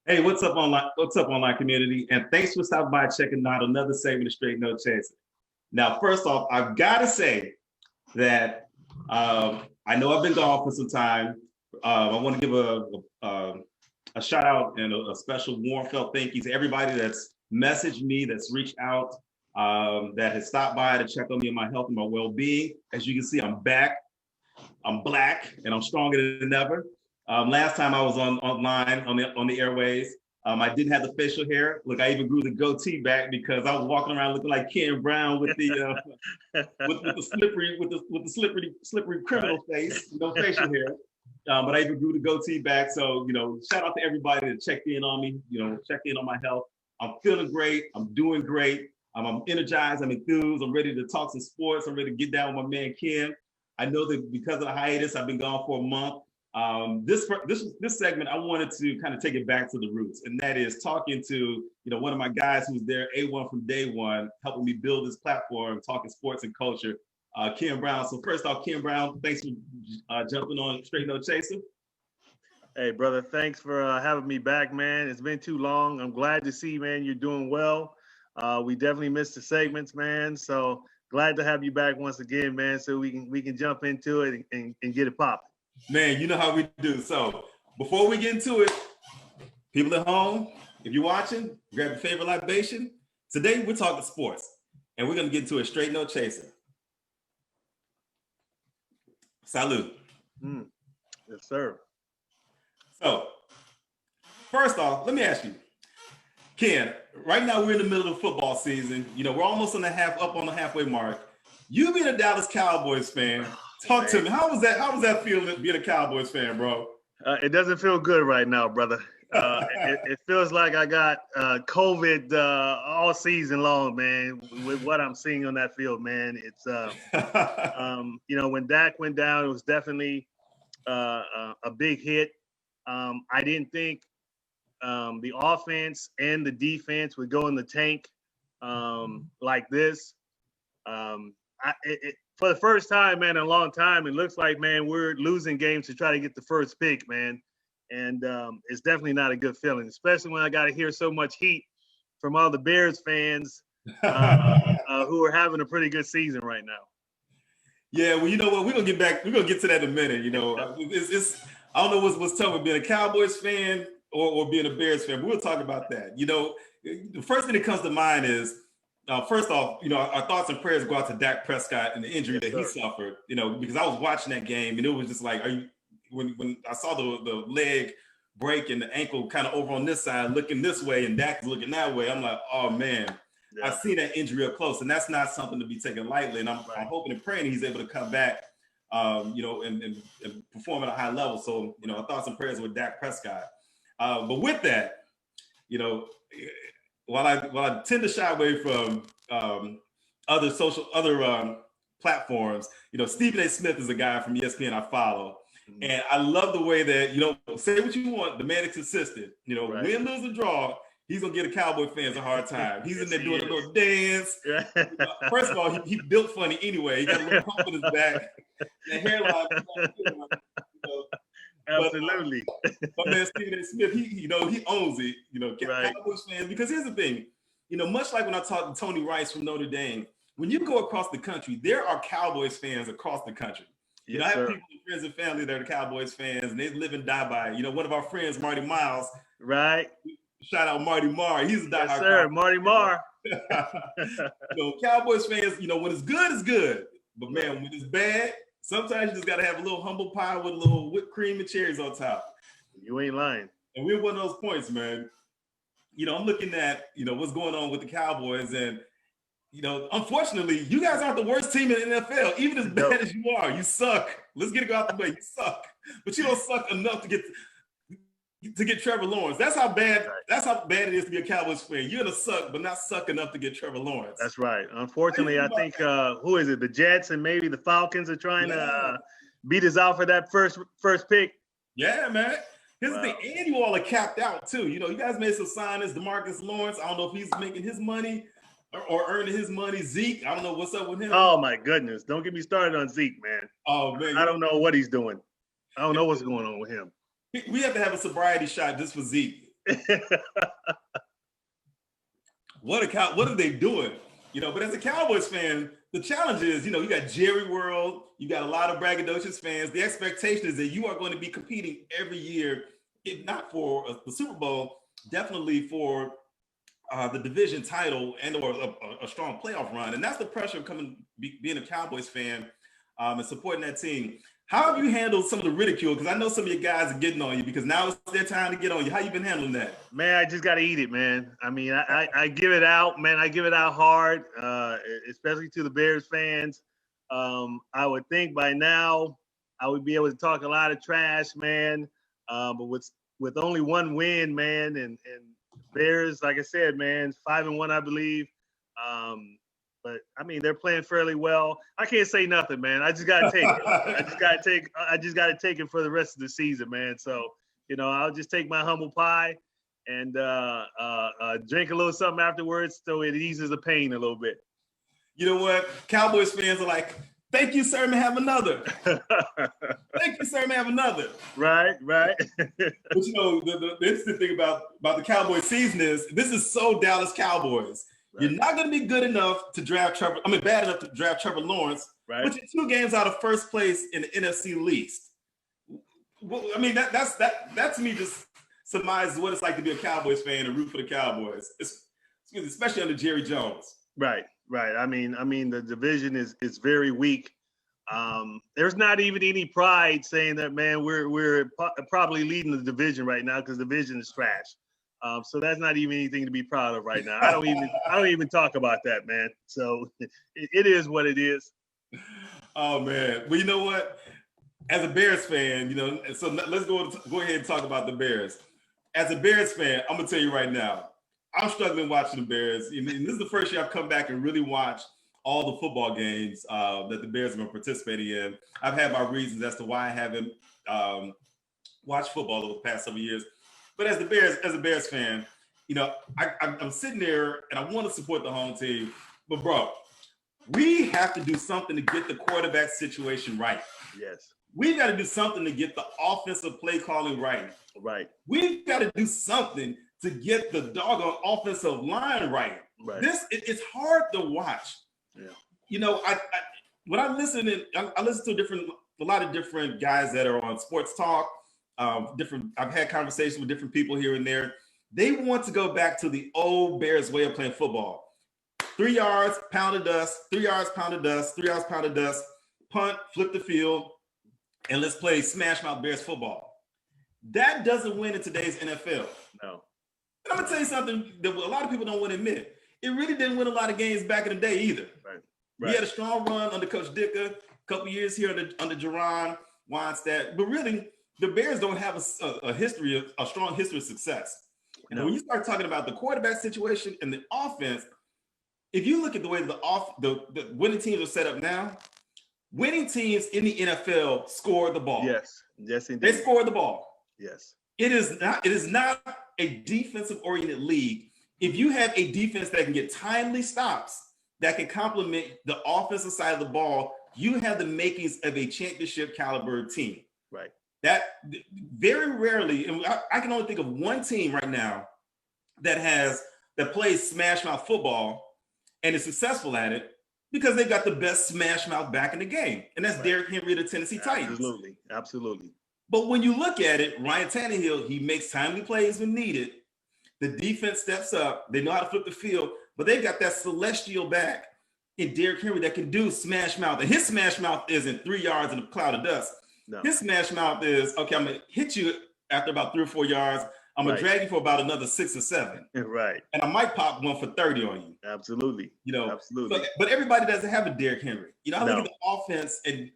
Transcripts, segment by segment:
Hey, what's up online? What's up, online community? And thanks for stopping by, checking out another segment of Straight No Chaser. Now, first off, I've got to say that I know I've been gone for some time. I want to give a shout out and a special warm felt thank you to everybody that's messaged me, that's reached out, that has stopped by to check on me and my health and my well being. As you can see, I'm back. I'm black and I'm stronger than ever. Last time I was online on the airways, I didn't have the facial hair. Look, I even grew the goatee back because I was walking around looking like Kenneth Brown with the with the slippery criminal face, no facial hair. But I even grew the goatee back. So shout out to everybody that checked in on me. Checked in on my health. I'm feeling great. I'm doing great. I'm energized. I'm enthused. I'm ready to talk some sports. I'm ready to get down with my man Ken. I know that because of the hiatus, I've been gone for a month. This segment, I wanted to kind of take it back to the roots, and that is talking to one of my guys who's there A1 from day one, helping me build this platform, talking sports and culture, Ken Brown. So first off, Ken Brown, thanks for jumping on Straight No Chaser. Hey, brother, thanks for having me back, man. It's been too long. I'm glad to see, man, you're doing well. We definitely missed the segments, man. So glad to have you back once again, man. So we can jump into it and get it popping. Man, you know how we do. So before we get into it, people at home, if you're watching, grab your favorite libation. Today we're talking sports, and we're gonna get into a Straight No Chaser. Salute. Yes, sir. So first off, let me ask you, Ken, right now we're in the middle of the football season. We're almost on the halfway mark. You being a Dallas Cowboys fan, talk to me. How was that feeling being a Cowboys fan, bro? It doesn't feel good right now, brother. It feels like I got COVID all season long, man, with what I'm seeing on that field, man. It's, when Dak went down, it was definitely a big hit. I didn't think the offense and the defense would go in the tank like this. For the first time, man, in a long time, it looks like, man, we're losing games to try to get the first pick, man. And it's definitely not a good feeling, especially when I got to hear so much heat from all the Bears fans who are having a pretty good season right now. Yeah, well, you know what? We're gonna get to that in a minute. It's I don't know what's tough with being a Cowboys fan or being a Bears fan, but we'll talk about that. The first thing that comes to mind is, first off, our thoughts and prayers go out to Dak Prescott and the injury that he suffered. Because I was watching that game and it was just like, when I saw the leg break and the ankle kind of over on this side, looking this way, and Dak is looking that way, I'm like, oh man, I've seen that injury up close, and that's not something to be taken lightly. And I'm hoping and praying he's able to come back, and perform at a high level. So, our thoughts and prayers with Dak Prescott. But with that, while I tend to shy away from other platforms, Stephen A. Smith is a guy from ESPN I follow. And I love the way that, say what you want, the man is consistent. Win, lose, or draw, he's going to give the Cowboy fans a hard time. He's in there doing a little dance. First of all, he built funny anyway. He got a little hump in his back. The hairline. Absolutely. But man, Stephen A. Smith, he owns it, Cowboys fans, because here's the thing, much like when I talked to Tony Rice from Notre Dame, when you go across the country, there are Cowboys fans across the country. I have people, friends and family that are Cowboys fans, and they live and die by it. One of our friends, Marty Miles. Right. Shout out Marty Marr. He's a diehard. Yes, sir. Marty Marr. Cowboys fans, when it's good, it's good. But man, when it's bad, sometimes you just got to have a little humble pie with a little whipped cream and cherries on top. You ain't lying. And we're one of those points, man. I'm looking at, what's going on with the Cowboys, and unfortunately, you guys aren't the worst team in the NFL. Even as bad as you are, you suck. Let's get it out the way. You suck, but you don't suck enough to get Trevor Lawrence. That's how bad. That's how bad it is to be a Cowboys fan. You're gonna suck, but not suck enough to get Trevor Lawrence. That's right. Unfortunately, I think who is it? The Jets and maybe the Falcons are trying to beat us out for that first pick. Yeah, man. Here's the thing, and you all are capped out too. You guys made some signings. DeMarcus Lawrence. I don't know if he's making his money or earning his money. Zeke, I don't know what's up with him. Oh my goodness! Don't get me started on Zeke, man. Oh man, I don't know what he's doing. I don't know what's going on with him. We have to have a sobriety shot just for Zeke. What are they doing? But as a Cowboys fan, the challenge is, you got Jerry World, you got a lot of braggadocious fans. The expectation is that you are going to be competing every year, if not for the Super Bowl, definitely for the division title and or a strong playoff run. And that's the pressure of being a Cowboys fan and supporting that team. How have you handled some of the ridicule? Because I know some of your guys are getting on you because now it's their time to get on you. How you been handling that? Man, I just got to eat it, man. I mean, I give it out, man. I give it out hard, especially to the Bears fans. I would think by now I would be able to talk a lot of trash, man. But with only one win, man, and Bears, like I said, man, 5-1, I believe. But I mean, they're playing fairly well. I can't say nothing, man. I just gotta take it. I just gotta take it for the rest of the season, man. So, I'll just take my humble pie and drink a little something afterwards, so it eases the pain a little bit. You know what? Cowboys fans are like, thank you, sir, may have another. Thank you, sir, may have another. Right. But the interesting thing about the Cowboys season is this is so Dallas Cowboys. Right. You're not going to be good enough to draft bad enough to draft Trevor Lawrence, right, but you're 2 games out of first place in the NFC least. Well, I mean, that to me just surmises what it's like to be a Cowboys fan and root for the Cowboys, especially under Jerry Jones. Right. I mean, the division is very weak. There's not even any pride saying that, man, we're probably leading the division right now because the division is trash. So that's not even anything to be proud of right now. I don't even talk about that, man. So it is what it is. Oh man. Well, you know what? As a Bears fan, so let's go ahead and talk about the Bears. As a Bears fan, I'm gonna tell you right now, I'm struggling watching the Bears. And this is the first year I've come back and really watched all the football games that the Bears have been participating in. I've had my reasons as to why I haven't watched football over the past several years. But as a Bears fan, I'm sitting there and I want to support the home team. But bro, we have to do something to get the quarterback situation right. Yes. We've got to do something to get the offensive play calling right. Right. We've got to do something to get the doggone offensive line right. It's hard to watch. Yeah. When I listen to a lot of different guys that are on sports talk. I've had conversations with different people here and there. They want to go back to the old Bears way of playing football. 3 yards, pound of dust, 3 yards, pound of dust, 3 yards, pound of dust, punt, flip the field, and let's play smash mouth Bears football. That doesn't win in today's NFL. No. And I'm gonna tell you something that a lot of people don't want to admit. It really didn't win a lot of games back in the day either. Right. We had a strong run under Coach Dicker, a couple years here under Jerron Weinstedt, but really, the Bears don't have a strong history of success. And when you start talking about the quarterback situation and the offense, if you look at the way the winning teams are set up now, winning teams in the NFL score the ball. Yes, indeed. They score the ball. Yes. It is not a defensive-oriented league. If you have a defense that can get timely stops, that can complement the offensive side of the ball, you have the makings of a championship caliber team. Right. That very rarely, and I can only think of one team right now that plays smash mouth football and is successful at it because they've got the best smash mouth back in the game, and that's Derrick Henry of the Tennessee Titans. Absolutely. But when you look at it, Ryan Tannehill, he makes timely plays when needed. The defense steps up. They know how to flip the field, but they've got that celestial back in Derrick Henry that can do smash mouth, and his smash mouth isn't 3 yards in a cloud of dust. No. His smash mouth is, okay, I'm going to hit you after about 3 or 4 yards. I'm going to drag you for about another 6 or 7. Right. And I might pop one for 30 on you. Absolutely. Absolutely. But everybody doesn't have a Derrick Henry. I look at the offense and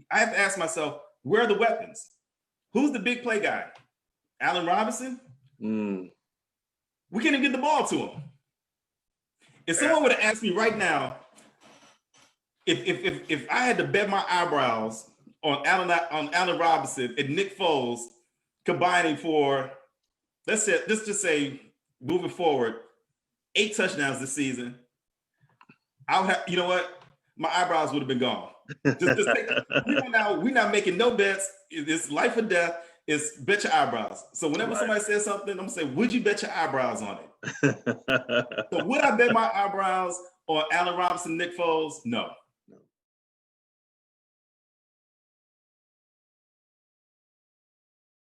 I have to ask myself, where are the weapons? Who's the big play guy? Allen Robinson? We can't even get the ball to him. If someone would have asked me right now, if I had to bet my eyebrows on Allen Robinson and Nick Foles combining for, let's just say moving forward, 8 touchdowns this season, I would have, you know what? My eyebrows would have been gone. We're not making no bets. It's life or death. is bet your eyebrows. So whenever somebody says something, I'm gonna say, would you bet your eyebrows on it? So would I bet my eyebrows on Allen Robinson, Nick Foles? No.